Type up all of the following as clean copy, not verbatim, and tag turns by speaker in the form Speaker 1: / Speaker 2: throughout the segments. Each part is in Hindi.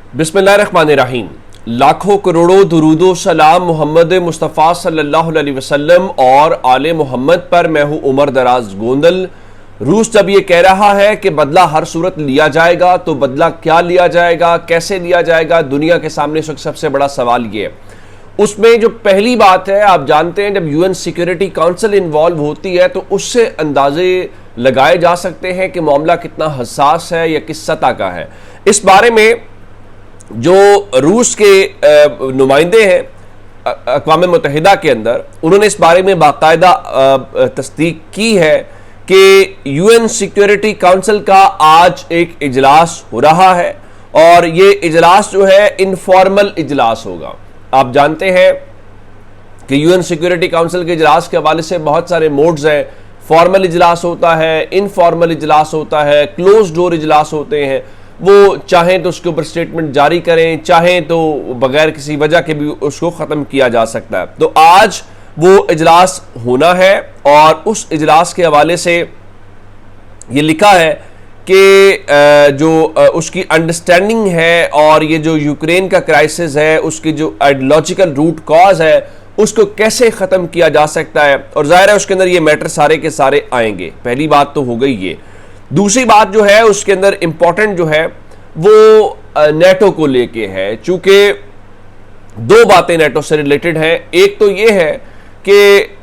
Speaker 1: बिस्मिल्लाहिर्रहमानिर्रहीम। लाखों करोड़ों दुरूदो सलाम मोहम्मद मुस्तफ़ा सल्लल्लाहु अलैहि वसल्लम और आले मोहम्मद पर। मैं हूं उमर दराज गोंदल। रूस जब ये कह रहा है कि बदला हर सूरत लिया जाएगा, तो बदला क्या लिया जाएगा, कैसे लिया जाएगा, दुनिया के सामने सबसे बड़ा सवाल ये है। उसमें जो पहली बात है, आप जानते हैं जब यूएन सिक्योरिटी काउंसिल इन्वॉल्व होती है तो उससे अंदाजे लगाए जा सकते हैं कि मामला कितना हसास है या किस सतह का है। इस बारे में जो रूस के नुमाइंदे हैं अक़वाम मुत्तहिदा के अंदर, उन्होंने इस बारे में बाकायदा तस्दीक की है कि यूएन सिक्योरिटी काउंसिल का आज एक इजलास हो रहा है और ये इजलास जो है इनफॉर्मल इजलास होगा। आप जानते हैं कि यूएन सिक्योरिटी काउंसिल के इजलास के हवाले से बहुत सारे मोड्स हैं। फॉर्मल इजलास होता है, इनफॉर्मल इजलास होता है, क्लोज डोर इजलास होते हैं। वो चाहें तो उसके ऊपर स्टेटमेंट जारी करें, चाहें तो बगैर किसी वजह के भी उसको ख़त्म किया जा सकता है। तो आज वो इजलास होना है और उस इजलास के हवाले से ये लिखा है कि जो उसकी अंडरस्टैंडिंग है और ये जो यूक्रेन का क्राइसिस है, उसकी जो आइडियोलॉजिकल रूट कॉज है, उसको कैसे ख़त्म किया जा सकता है। और जाहिर है उसके अंदर ये मैटर सारे के सारे आएंगे। पहली बात तो हो गई ये। दूसरी बात जो है उसके अंदर इंपॉर्टेंट जो है वो नेटो को लेके है, चूंकि दो बातें नेटो से रिलेटेड हैं। एक तो ये है कि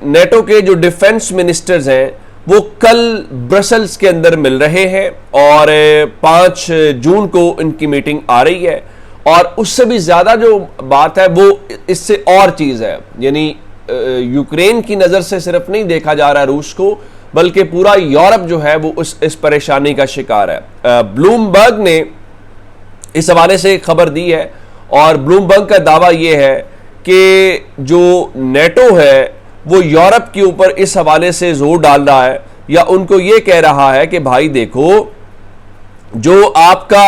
Speaker 1: नेटो के जो डिफेंस मिनिस्टर्स हैं वो कल ब्रसल्स के अंदर मिल रहे हैं और 5 जून को इनकी मीटिंग आ रही है। और उससे भी ज्यादा जो बात है वो इससे और चीज है, यानी यूक्रेन की नजर से सिर्फ नहीं देखा जा रहा रूस को, बल्कि पूरा यूरोप जो है वो इस परेशानी का शिकार है। ब्लूमबर्ग ने इस हवाले से खबर दी है और ब्लूमबर्ग का दावा यह है कि जो नेटो है वो यूरोप के ऊपर इस हवाले से जोर डाल रहा है या उनको ये कह रहा है कि भाई देखो, जो आपका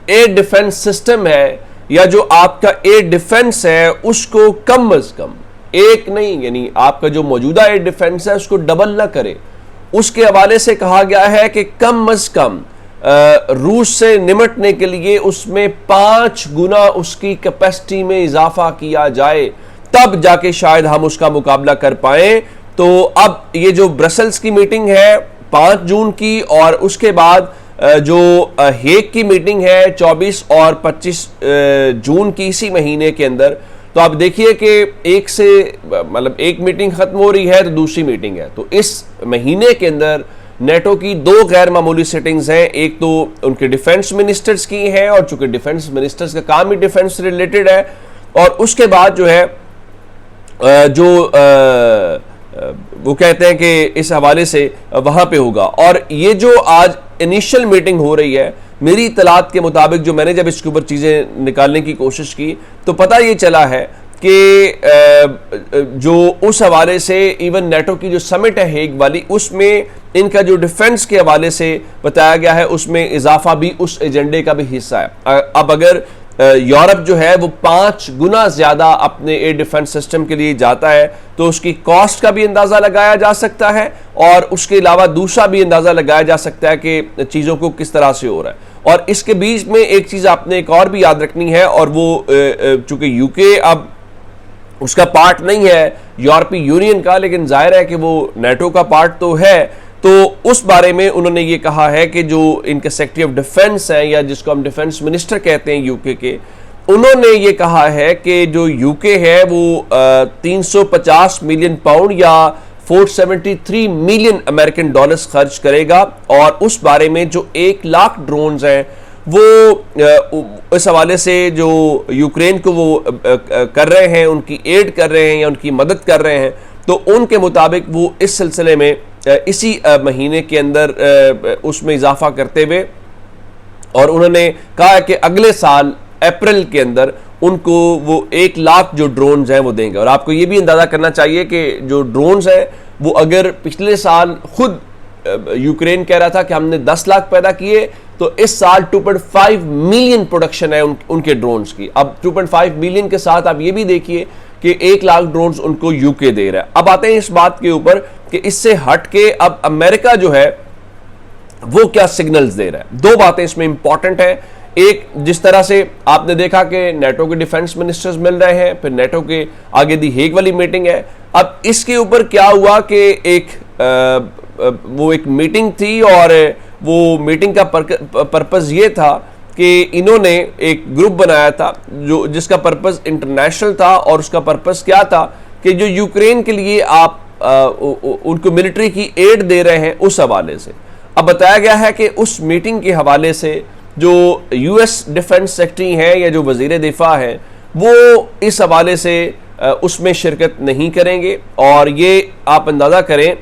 Speaker 1: एयर डिफेंस सिस्टम है या जो आपका एयर डिफेंस है उसको कम अज कम एक नहीं, यानी आपका जो मौजूदा एयर डिफेंस है उसको डबल ना करे। उसके हवाले से कहा गया है कि कम अज कम रूस से निमटने के लिए उसमें 5 गुना उसकी कैपेसिटी में इजाफा किया जाए, तब जाके शायद हम उसका मुकाबला कर पाए। तो अब ये जो ब्रसल्स की मीटिंग है 5 जून की और उसके बाद जो हेग की मीटिंग है 24 और 25 जून की, इसी महीने के अंदर, तो आप देखिए कि एक मीटिंग खत्म हो रही है तो दूसरी मीटिंग है। तो इस महीने के अंदर नेटो की 2 गैर मामूली सेटिंग्स हैं। एक तो उनके डिफेंस मिनिस्टर्स की है और चूंकि डिफेंस मिनिस्टर्स का काम ही डिफेंस से रिलेटेड है, और उसके बाद जो है वो कहते हैं कि इस हवाले से वहां पे होगा। और ये जो आज इनिशियल मीटिंग हो रही है, मेरी इतलात के मुताबिक, जो मैंने जब इसके ऊपर चीज़ें निकालने की कोशिश की तो पता ये चला है कि जो उस हवाले से इवन नेटो की जो समिट है हेग वाली, उसमें इनका जो डिफेंस के हवाले से बताया गया है उसमें इजाफा भी उस एजेंडे का भी हिस्सा है। अब अगर यूरोप जो है वो 5 गुना ज्यादा अपने एयर डिफेंस सिस्टम के लिए जाता है तो उसकी कॉस्ट का भी अंदाजा लगाया जा सकता है और उसके अलावा दूसरा भी अंदाजा लगाया जा सकता है कि चीजों को किस तरह से हो रहा है। और इसके बीच में एक चीज आपने एक और भी याद रखनी है, और वो चूंकि यूके अब उसका पार्ट नहीं है यूरोपीय यूनियन का, लेकिन जाहिर है कि वो नेटो का पार्ट तो है। तो उस बारे में उन्होंने ये कहा है कि जो इनके सेक्रेटरी ऑफ डिफेंस है या जिसको हम डिफेंस मिनिस्टर कहते हैं यूके के, उन्होंने ये कहा है कि जो यूके है वो 350 मिलियन पाउंड या 473 मिलियन अमेरिकन डॉलर्स खर्च करेगा। और उस बारे में जो 1 लाख ड्रोन्स हैं वो इस हवाले से जो यूक्रेन को वो कर रहे हैं, उनकी एड कर रहे हैं या उनकी मदद कर रहे हैं, तो उनके मुताबिक वो इस सिलसिले में इसी महीने के अंदर उसमें इजाफा करते हुए, और उन्होंने कहा कि अगले साल अप्रैल के अंदर उनको वो 1 लाख जो ड्रोन्स हैं वो देंगे। और आपको ये भी अंदाजा करना चाहिए कि जो ड्रोन्स हैं वो अगर पिछले साल खुद यूक्रेन कह रहा था कि हमने 10 लाख पैदा किए, तो इस साल 2.5 मिलियन प्रोडक्शन है उनके ड्रोन्स की। अब 2.5 मिलियन के साथ आप ये भी देखिए कि 1 लाख ड्रोन्स उनको यूके दे रहा है। अब आते हैं इस बात के ऊपर कि इससे हट के अब अमेरिका जो है वो क्या सिग्नल्स दे रहा है। 2 बातें इसमें इंपॉर्टेंट है। एक जिस तरह से आपने देखा कि नेटो के डिफेंस मिनिस्टर्स मिल रहे हैं, फिर नेटो के आगे दी हेग वाली मीटिंग है। अब इसके ऊपर क्या हुआ कि वो एक मीटिंग थी और वो मीटिंग का पर्पस ये था कि इन्होंने एक ग्रुप बनाया था जिसका पर्पस इंटरनेशनल था, और उसका पर्पस क्या था कि जो यूक्रेन के लिए आप उनको मिलिट्री की एड दे रहे हैं उस हवाले से। अब बताया गया है कि उस मीटिंग के हवाले से जो यूएस डिफेंस सेक्रेटरी हैं या जो वजीर दिफा हैं वो इस हवाले से उसमें शिरकत नहीं करेंगे। और ये आप अंदाज़ा करें,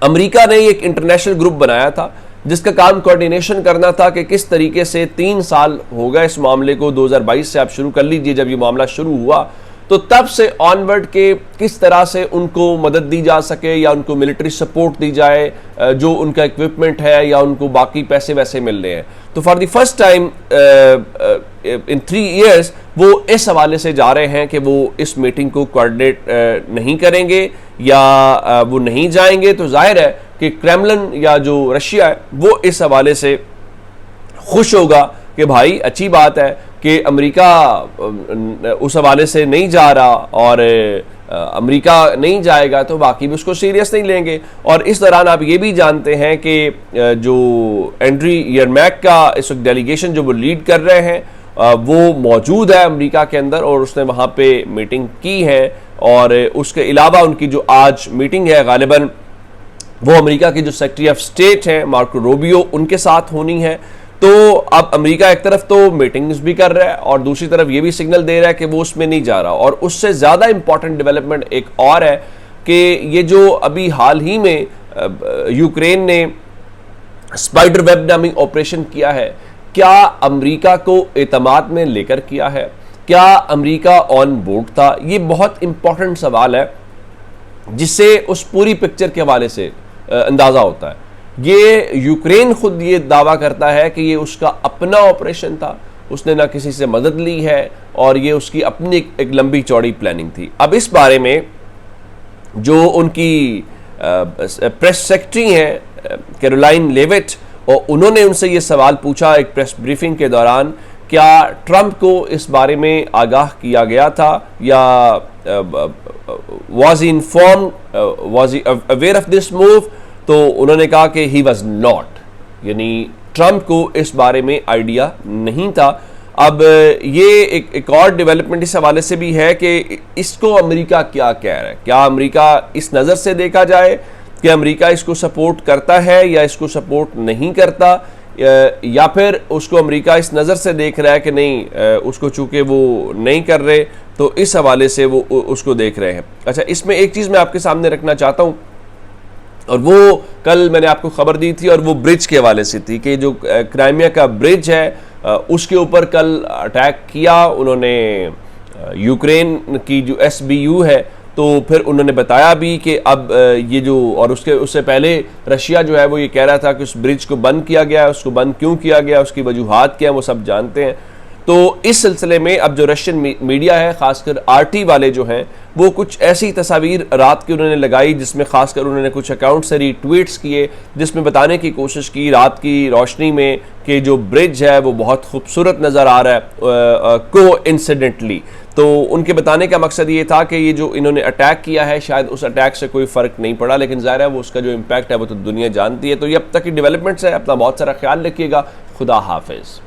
Speaker 1: अमेरिका ने एक इंटरनेशनल ग्रुप बनाया था जिसका काम कोऑर्डिनेशन करना था कि किस तरीके से 3 साल हो गए इस मामले को, 2022 से आप शुरू कर लीजिए जब ये मामला शुरू हुआ, तो तब से ऑनवर्ड के किस तरह से उनको मदद दी जा सके या उनको मिलिट्री सपोर्ट दी जाए, जो उनका इक्विपमेंट है या उनको बाकी पैसे वैसे मिल रहे हैं। तो for the first time in 3 years वो इस हवाले से जा रहे हैं कि वो इस मीटिंग को कोऑर्डिनेट नहीं करेंगे या वो नहीं जाएंगे। तो जाहिर है कि क्रेमलिन या जो रशिया है वो इस हवाले से खुश होगा कि भाई अच्छी बात है कि अमेरिका उस हवाले से नहीं जा रहा और अमेरिका नहीं जाएगा तो बाकी भी उसको सीरियस नहीं लेंगे। और इस दौरान आप ये भी जानते हैं कि जो एंड्री यरमैक का इस वक्त डेलीगेशन जो वो लीड कर रहे हैं वो मौजूद है अमेरिका के अंदर और उसने वहाँ पे मीटिंग की है। और उसके अलावा उनकी जो आज मीटिंग है गालिबन वो अमेरिका के जो सेक्रेटरी ऑफ स्टेट हैं मार्को रूबियो उनके साथ होनी है। तो अब अमेरिका एक तरफ तो मीटिंग्स भी कर रहा है और दूसरी तरफ ये भी सिग्नल दे रहा है कि वो उसमें नहीं जा रहा। और उससे ज़्यादा इंपॉर्टेंट डेवलपमेंट एक और है कि ये जो अभी हाल ही में यूक्रेन ने स्पाइडर वेब नामी ऑपरेशन किया है, क्या अमेरिका को एतमाद में लेकर किया है, क्या अमेरिका ऑन बोर्ड था? ये बहुत इंपॉर्टेंट सवाल है जिससे उस पूरी पिक्चर के हवाले से अंदाज़ा होता है। ये यूक्रेन खुद ये दावा करता है कि ये उसका अपना ऑपरेशन था, उसने ना किसी से मदद ली है और ये उसकी अपनी एक लंबी चौड़ी प्लानिंग थी। अब इस बारे में जो उनकी प्रेस सेक्रेटरी हैं कैरोलाइन लेविट, और उन्होंने उनसे ये सवाल पूछा एक प्रेस ब्रीफिंग के दौरान, क्या ट्रंप को इस बारे में आगाह किया गया था या was he informed, was he aware of this move? तो उन्होंने कहा कि ही वॉज नॉट, यानी ट्रंप को इस बारे में आइडिया नहीं था। अब ये एक और डेवलपमेंट इस हवाले से भी है कि इसको अमेरिका क्या कह रहा है। क्या अमेरिका इस नज़र से देखा जाए कि अमेरिका इसको सपोर्ट करता है या इसको सपोर्ट नहीं करता, या फिर उसको अमेरिका इस नज़र से देख रहा है कि नहीं उसको चूँकि वो नहीं कर रहे तो इस हवाले से वो उसको देख रहे हैं। अच्छा, इसमें एक चीज़ मैं आपके सामने रखना चाहता हूँ और वो कल मैंने आपको खबर दी थी और वो ब्रिज के हवाले से थी कि जो क्राइमिया का ब्रिज है उसके ऊपर कल अटैक किया उन्होंने यूक्रेन की जो SBU है। तो फिर उन्होंने बताया भी कि अब ये जो, और उससे पहले रशिया जो है वो ये कह रहा था कि उस ब्रिज को बंद किया गया है, उसको बंद क्यों किया गया, उसकी वजूहात क्या है वो सब जानते हैं। तो इस सिलसिले में अब जो रशियन मीडिया है खासकर RT वाले जो हैं वो कुछ ऐसी तस्वीर रात की उन्होंने लगाई जिसमें खासकर उन्होंने कुछ अकाउंट से रीट्वीट्स किए जिसमें बताने की कोशिश की रात की रोशनी में कि जो ब्रिज है वो बहुत खूबसूरत नज़र आ रहा है कोइंसिडेंटली। तो उनके बताने का मकसद ये था कि ये जो इन्होंने अटैक किया है शायद उस अटैक से कोई फ़र्क नहीं पड़ा, लेकिन ज़ाहिर है वो उसका जो इम्पैक्ट है वो तो दुनिया जानती है। तो ये अब तक की डेवलपमेंट्स है, अपना बहुत सारा ख्याल रखिएगा। खुदा हाफिज़।